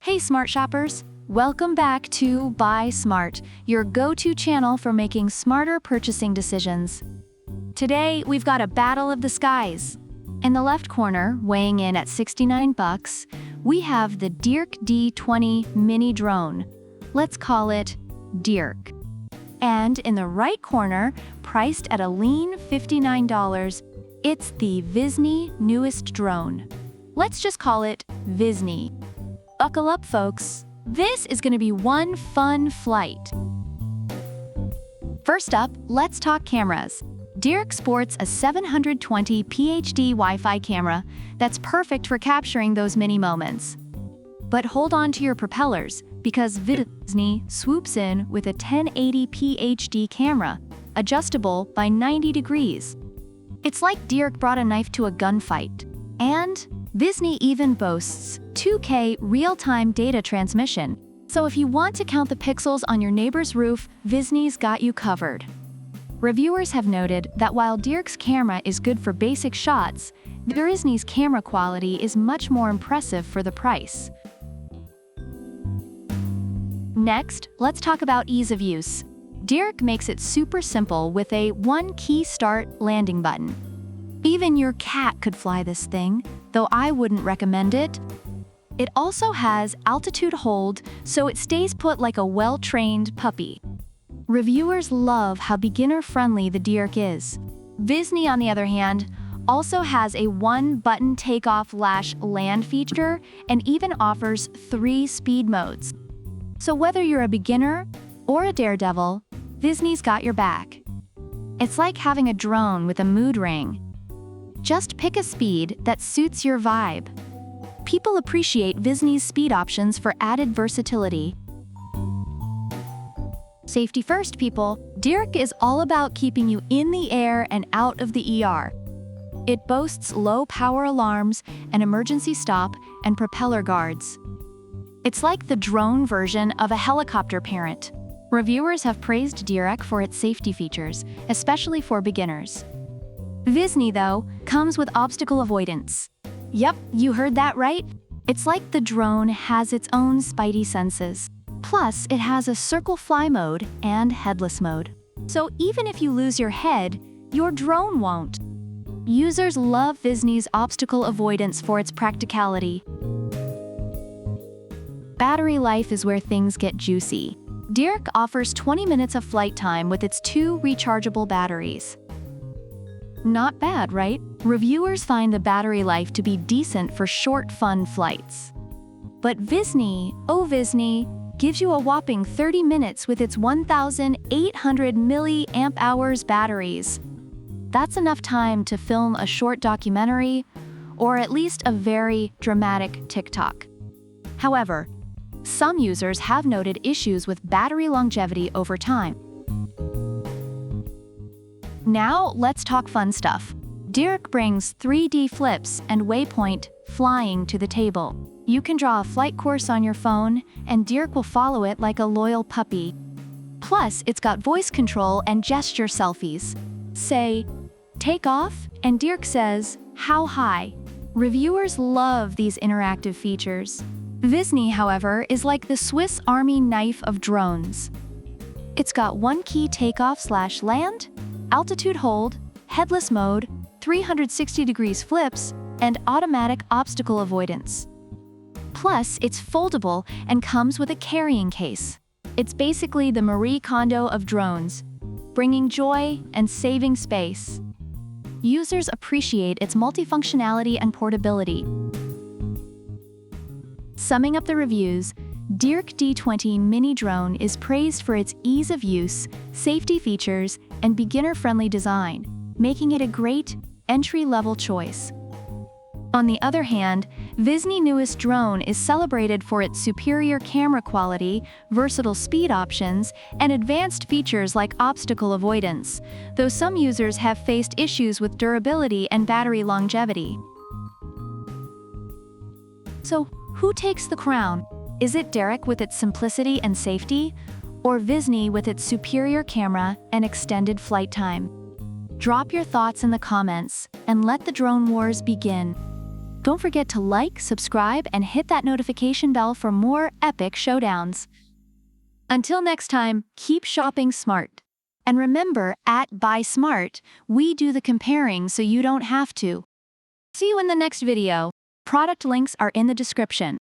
Hey smart shoppers! Welcome back to Buy Smart, your go-to channel for making smarter purchasing decisions. Today, we've got a battle of the skies. In the left corner, weighing in at $69, we have the DEERC D20 mini drone. Let's call it DEERC. And in the right corner, priced at a lean $59, it's the VISNEE newest drone. Let's just call it VISNEE. Buckle up, folks. This is going to be one fun flight. First up, let's talk cameras. DEERC sports a 720 PhD Wi-Fi camera that's perfect for capturing those mini moments. But hold on to your propellers, because VISNEE swoops in with a 1080 PhD camera, adjustable by 90 degrees. It's like DEERC brought a knife to a gunfight. And VISNEE even boasts 2K real-time data transmission. So if you want to count the pixels on your neighbor's roof, VISNEE's got you covered. Reviewers have noted that while DEERC's camera is good for basic shots, VISNEE's camera quality is much more impressive for the price. Next, let's talk about ease of use. DEERC makes it super simple with a one-key start landing button. Even your cat could fly this thing, though I wouldn't recommend it. It also has altitude hold, so it stays put like a well-trained puppy. Reviewers love how beginner-friendly the DEERC is. VISNEE, on the other hand, also has a one-button takeoff/land feature and even offers 3 speed modes. So whether you're a beginner or a daredevil, VISNEE's got your back. It's like having a drone with a mood ring. Just pick a speed that suits your vibe. People appreciate VISNEE's speed options for added versatility. Safety first, people. DEERC is all about keeping you in the air and out of the ER. It boasts low-power alarms, an emergency stop, and propeller guards. It's like the drone version of a helicopter parent. Reviewers have praised DEERC for its safety features, especially for beginners. VISNEE, though, comes with obstacle avoidance. Yep, you heard that right. It's like the drone has its own spidey senses. Plus, it has a circle fly mode and headless mode. So even if you lose your head, your drone won't. Users love VISNEE's obstacle avoidance for its practicality. Battery life is where things get juicy. DEERC offers 20 minutes of flight time with its 2 rechargeable batteries. Not bad, right? Reviewers find the battery life to be decent for short, fun flights. But VISNEE, oh VISNEE, gives you a whopping 30 minutes with its 1,800 mAh batteries. That's enough time to film a short documentary, or at least a very dramatic TikTok. However, some users have noted issues with battery longevity over time. Now, let's talk fun stuff. DEERC brings 3D flips and waypoint flying to the table. You can draw a flight course on your phone, and DEERC will follow it like a loyal puppy. Plus, it's got voice control and gesture selfies. Say, "Take off," and DEERC says, "How high?" Reviewers love these interactive features. VISNEE, however, is like the Swiss Army knife of drones. It's got one-key takeoff/land, altitude hold, headless mode, 360 degrees flips, and automatic obstacle avoidance. Plus, it's foldable and comes with a carrying case. It's basically the Marie Kondo of drones, bringing joy and saving space. Users appreciate its multifunctionality and portability. Summing up the reviews, DEERC D20 mini drone is praised for its ease of use, safety features, and beginner-friendly design, making it a great entry-level choice. On the other hand, VISNEE newest drone is celebrated for its superior camera quality, versatile speed options, and advanced features like obstacle avoidance, though some users have faced issues with durability and battery longevity. So, who takes the crown? Is it DEERC with its simplicity and safety, or VISNEE with its superior camera and extended flight time? Drop your thoughts in the comments and let the drone wars begin. Don't forget to like, subscribe, and hit that notification bell for more epic showdowns. Until next time, keep shopping smart. And remember, at Buy Smart, we do the comparing so you don't have to. See you in the next video. Product links are in the description.